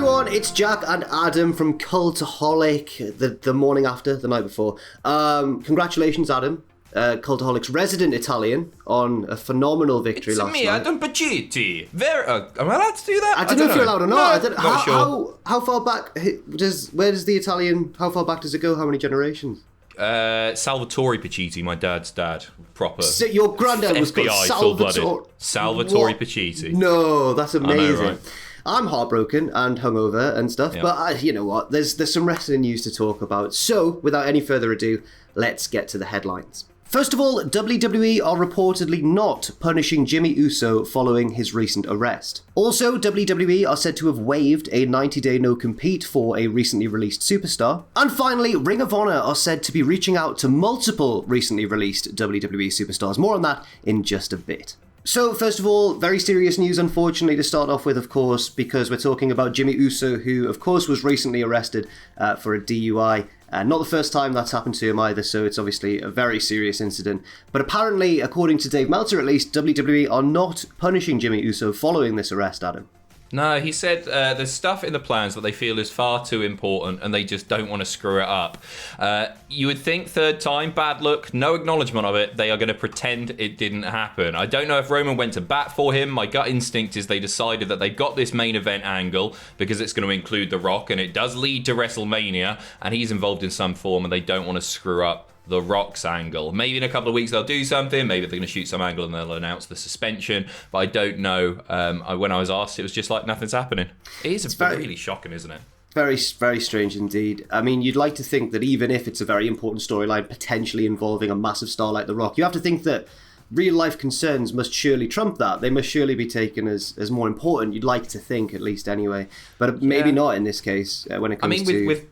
everyone, it's Jack and Adam from Cultaholic, the morning after, the night before. Congratulations, Adam, Cultaholic's resident Italian, on a phenomenal victory last night. It's me, Adam Pacitti. Am I allowed to do that? I don't know if you're allowed or not. No, not sure. How far back where does the Italian, how far back does it go? How many generations? Salvatore Pacitti, my dad's dad, proper. So your granddad was called Salvatore Pacitti. No, that's amazing. I know, right? I'm heartbroken and hungover and stuff, but you know what? There's some wrestling news to talk about. So, without any further ado, let's get to the headlines. First of all, WWE are reportedly not punishing Jimmy Uso following his recent arrest. Also, WWE are said to have waived a 90-day no-compete for a recently released superstar. And finally, Ring of Honor are said to be reaching out to multiple recently released WWE superstars. More on that in just a bit. So, first of all, very serious news, unfortunately, to start off with, of course, because we're talking about Jimmy Uso, who, of course, was recently arrested for a DUI. Not the first time that's happened to him either, so it's obviously a very serious incident. But apparently, according to Dave Meltzer at least, WWE are not punishing Jimmy Uso following this arrest, Adam. No, he said there's stuff in the plans that they feel is far too important and they just don't want to screw it up. You would think third time, bad luck, no acknowledgement of it. They are going to pretend it didn't happen. I don't know if Roman went to bat for him. My gut instinct is they decided that they've got this main event angle because it's going to include The Rock and it does lead to WrestleMania and he's involved in some form and they don't want to screw up The Rock's angle. Maybe in a couple of weeks they'll do something. Maybe they're going to shoot some angle and they'll announce the suspension. But I don't know. When I was asked, it was just like nothing's happening. It's really shocking, isn't it? Very, very strange indeed. I mean, you'd like to think that even if it's a very important storyline, potentially involving a massive star like The Rock, you have to think that real-life concerns must surely trump that. They must surely be taken as more important. You'd like to think, at least anyway. But maybe not in this case, when it comes to... with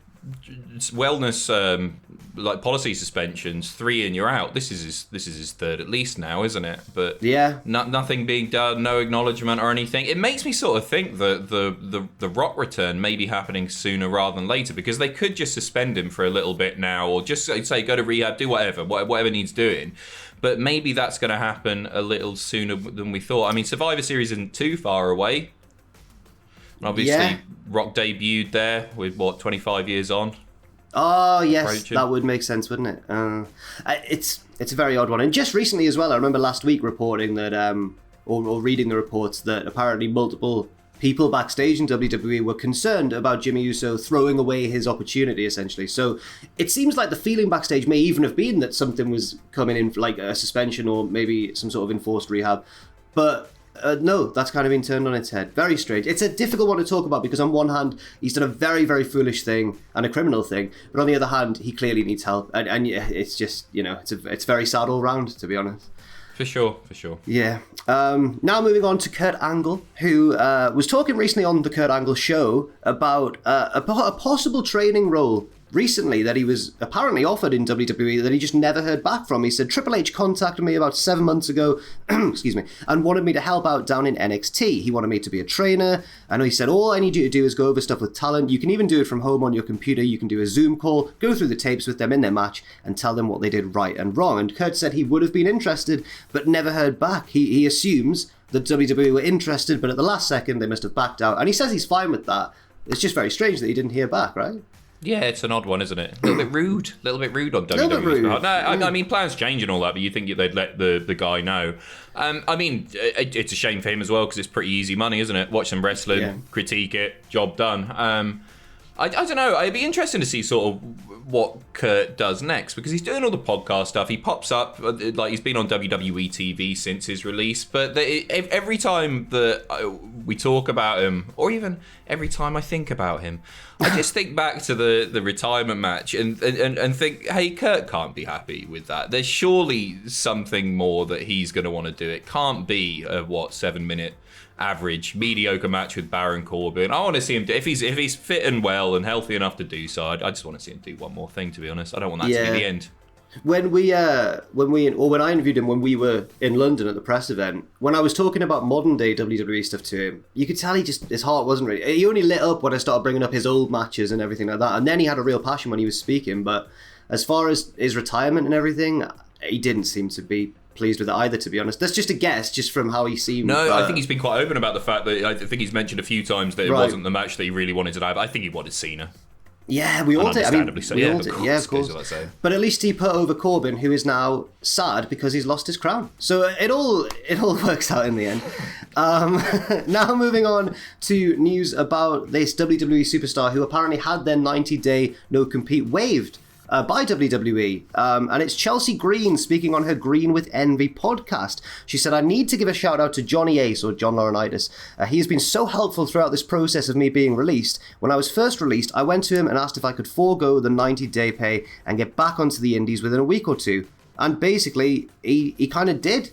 wellness like policy suspensions, 3 in, you're out. This is his third at least now, isn't it? But yeah, nothing being done, no acknowledgement or anything. It makes me sort of think that the Rock return may be happening sooner rather than later because they could just suspend him for a little bit now, or just say go to rehab, do whatever needs doing. But maybe that's going to happen a little sooner than we thought. I mean, Survivor Series isn't too far away. Obviously, Rock debuted there with 25 years on. Oh yes, that would make sense, wouldn't it? It's a very odd one. And just recently as well, I remember last week reporting that, or reading the reports that apparently multiple people backstage in WWE were concerned about Jimmy Uso throwing away his opportunity, essentially. So it seems like the feeling backstage may even have been that something was coming in, like a suspension or maybe some sort of enforced rehab, but. No, that's kind of been turned on its head. Very strange. It's a difficult one to talk about because on one hand, he's done a very, very foolish thing and a criminal thing. But on the other hand, he clearly needs help. And it's just, it's very sad all round, to be honest. For sure. Yeah. Now moving on to Kurt Angle, who was talking recently on the Kurt Angle show about a possible training role recently that he was apparently offered in WWE that he just never heard back from. He said, Triple H contacted me about 7 months ago, excuse me, and wanted me to help out down in NXT. He wanted me to be a trainer. And he said, all I need you to do is go over stuff with talent. You can even do it from home on your computer. You can do a Zoom call, go through the tapes with them in their match and tell them what they did right and wrong. And Kurt said he would have been interested, but never heard back. He assumes that WWE were interested, but at the last second, they must have backed out. And he says he's fine with that. It's just very strange that he didn't hear back, right? Yeah, it's an odd one, isn't it? A little bit rude on WWE's part. No, I mean, plans change and all that, but you think they'd let the guy know. I mean, it's a shame for him as well, because it's pretty easy money, isn't it? Watch some wrestling, critique it, job done. I don't know. It'd be interesting to see sort of what Kurt does next, because he's doing all the podcast stuff. He pops up, like he's been on WWE TV since his release, but every time that we talk about him, or even every time I think about him, I just think back to the retirement match and think, hey, Kurt can't be happy with that. There's surely something more that he's going to want to do. It can't be a 7-minute average mediocre match with Baron Corbin. I want to see him if he's fit and well and healthy enough to do so. I just want to see him do one more thing, to be honest. I don't want that to be the end. When I interviewed him when we were in London at the press event, when I was talking about modern day WWE stuff to him, you could tell his heart wasn't really. He only lit up when I started bringing up his old matches and everything like that, and then he had a real passion when he was speaking. But as far as his retirement and everything, he didn't seem to be pleased with it either, to be honest. That's just a guess, just from how he seemed. No, I think he's been quite open about the fact that I think he's mentioned a few times that it wasn't the match that he really wanted to have. I think he wanted Cena. Yeah, we all did. I mean, so. we all did. Yeah, of course. But at least he put over Corbin, who is now sad because he's lost his crown. So it all works out in the end. Now moving on to news about this WWE superstar who apparently had their 90-day no-compete waived by WWE. And it's Chelsea Green speaking on her Green with Envy podcast. She said, I need to give a shout out to Johnny Ace, or John Laurinaitis. He has been so helpful throughout this process of me being released. When I was first released, I went to him and asked if I could forego the 90-day pay and get back onto the indies within a week or two. And basically, he kind of did.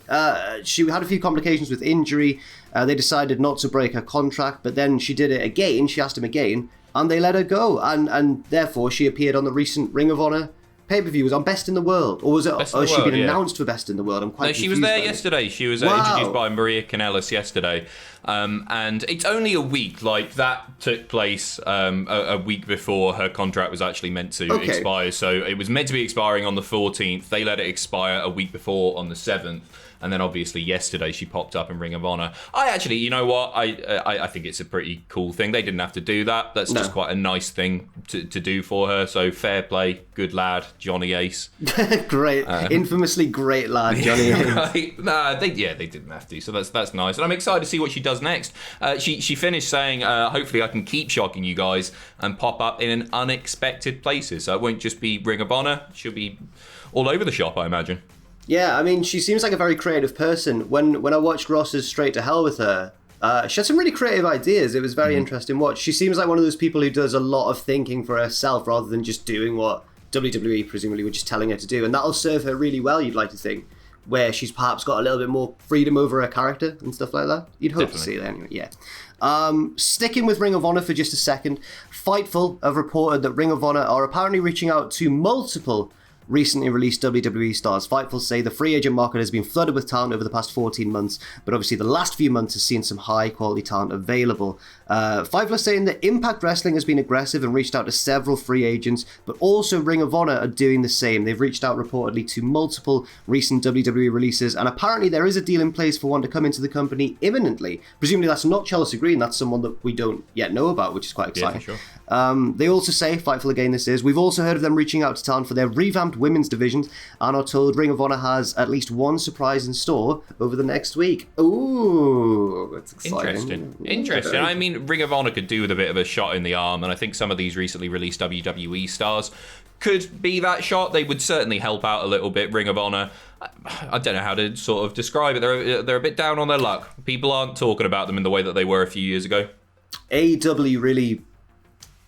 She had a few complications with injury. They decided not to break her contract, but then she did it again. She asked him again. And they let her go, and therefore she appeared on the recent Ring of Honor pay-per-view. Was on Best in the World, or was it? Or has she been announced for Best in the World? I'm quite. No, she was there yesterday. She was introduced by Maria Kanellis yesterday, and it's only a week. Like that took place a week before her contract was actually meant to expire. So it was meant to be expiring on the 14th. They let it expire a week before on the 7th. And then obviously yesterday she popped up in Ring of Honor. I actually, you know what? I think it's a pretty cool thing. They didn't have to do that. That's just quite a nice thing to do for her. So fair play, good lad, Johnny Ace. Great, infamously great lad, Johnny Ace. Right? Nah, they didn't have to. So that's nice. And I'm excited to see what she does next. She finished saying, hopefully I can keep shocking you guys and pop up in unexpected places. So it won't just be Ring of Honor. She'll be all over the shop, I imagine. Yeah, I mean, she seems like a very creative person. When I watched Ross's Straight to Hell with her, she had some really creative ideas. It was very interesting watch. She seems like one of those people who does a lot of thinking for herself rather than just doing what WWE presumably were just telling her to do. And that'll serve her really well, you'd like to think, where she's perhaps got a little bit more freedom over her character and stuff like that. You'd hope to see that anyway, yeah. Sticking with Ring of Honor for just a second, Fightful have reported that Ring of Honor are apparently reaching out to multiple recently released WWE stars. Fightful say the free agent market has been flooded with talent over the past 14 months, but obviously the last few months has seen some high quality talent available. Fightful are saying that Impact Wrestling has been aggressive and reached out to several free agents, but also Ring of Honor are doing the same. They've reached out reportedly to multiple recent WWE releases, and apparently there is a deal in place for one to come into the company imminently. Presumably that's not Chelsea Green, that's someone that we don't yet know about, which is quite exciting. Yeah, for sure. They also say, Fightful again this is, we've also heard of them reaching out to talent for their revamped women's divisions and are told Ring of Honor has at least one surprise in store over the next week. Ooh, that's exciting. Interesting. I mean, Ring of Honor could do with a bit of a shot in the arm, and I think some of these recently released WWE stars could be that shot. They would certainly help out a little bit. Ring of Honor, I don't know how to sort of describe it. They're a bit down on their luck. People aren't talking about them in the way that they were a few years ago. AEW really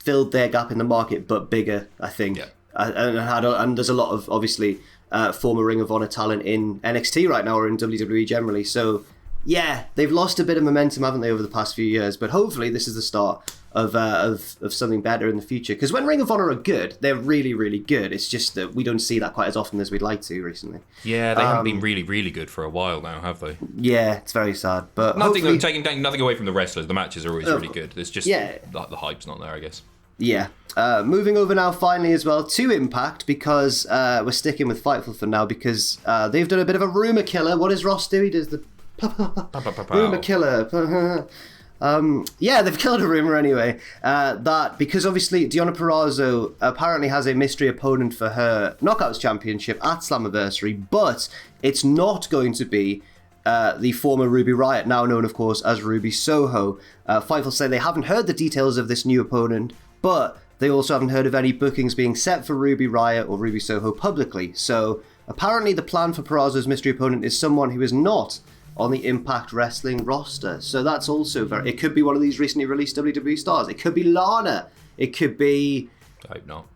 filled their gap in the market, but bigger, I think. Yeah. And there's a lot of, obviously, former Ring of Honor talent in NXT right now, or in WWE generally. So, yeah, they've lost a bit of momentum, haven't they, over the past few years? But hopefully this is the start of something better in the future. Because when Ring of Honor are good, they're really, really good. It's just that we don't see that quite as often as we'd like to recently. Yeah, they haven't been really, really good for a while now, have they? Yeah, it's very sad. But taking nothing away from the wrestlers. The matches are always really good. It's just the hype's not there, I guess. Yeah. Moving over now, finally, as well, to Impact, because we're sticking with Fightful for now, because they've done a bit of a rumour killer. What does Ross do? He does the rumour killer. Yeah, they've killed a rumour anyway. That because obviously Deonna Purrazzo apparently has a mystery opponent for her Knockouts Championship at Slammiversary, but it's not going to be the former Ruby Riott, now known, of course, as Ruby Soho. Fightful say they haven't heard the details of this new opponent, but they also haven't heard of any bookings being set for Ruby Riott or Ruby Soho publicly. So apparently the plan for Purrazzo's mystery opponent is someone who is not on the Impact Wrestling roster. So that's also it could be one of these recently released WWE stars. It could be Lana. It could be... I hope not.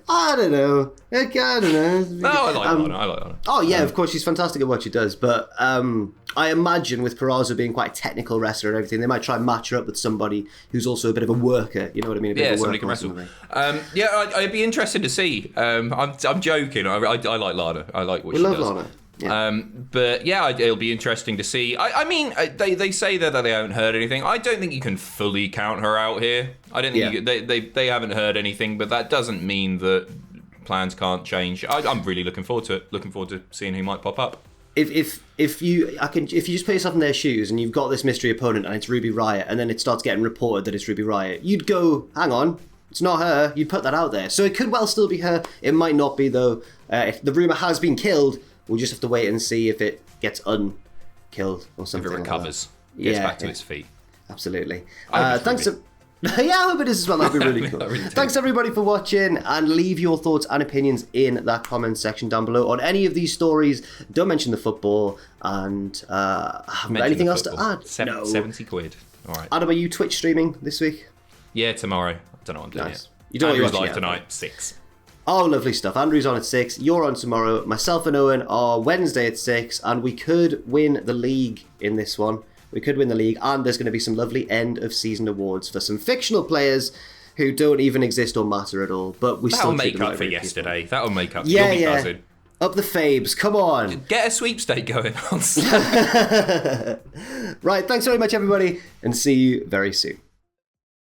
I don't know. I don't know. No, I like Lana. Oh yeah, of course she's fantastic at what she does. But I imagine with Purrazzo being quite a technical wrestler and everything, they might try and match her up with somebody who's also a bit of a worker. You know what I mean? Somebody can wrestle. I'd be interested to see. I'm joking. I like Lana. I like what she does. We love Lana. Yeah. But yeah, it'll be interesting to see. I mean, they say that they haven't heard anything. I don't think you can fully count her out here. I don't think they haven't heard anything, but that doesn't mean that plans can't change. I'm really looking forward to it. Looking forward to seeing who might pop up. If you just put yourself in their shoes and you've got this mystery opponent and it's Ruby Riott, and then it starts getting reported that it's Ruby Riott, you'd go, hang on, it's not her. You'd put that out there. So it could well still be her. It might not be, though. If the rumour has been killed, we'll just have to wait and see if it gets unkilled or something. If it recovers, like gets back to its feet. Absolutely. Thanks. Yeah, I hope it is as well. That'd be really cool. Really Thanks everybody for watching, and leave your thoughts and opinions in that comment section down below on any of these stories. Don't mention the football, and anything else to add? 70 quid. All right. Adam, are you Twitch streaming this week? Yeah, tomorrow. I don't know what I'm doing yet. You don't Andrew's live tonight, 6. Oh, lovely stuff. Andrew's on at 6. You're on tomorrow. Myself and Owen are Wednesday at 6, and we could win the league in this one. We could win the league, and there's going to be some lovely end-of-season awards for some fictional players who don't even exist or matter at all. But we That'll still make up for yesterday. People. That'll make up. Yeah, You'll be yeah. buzzing. Up the Fabes. Come on. Get a sweepstake going on. Right. Thanks very much, everybody, and see you very soon.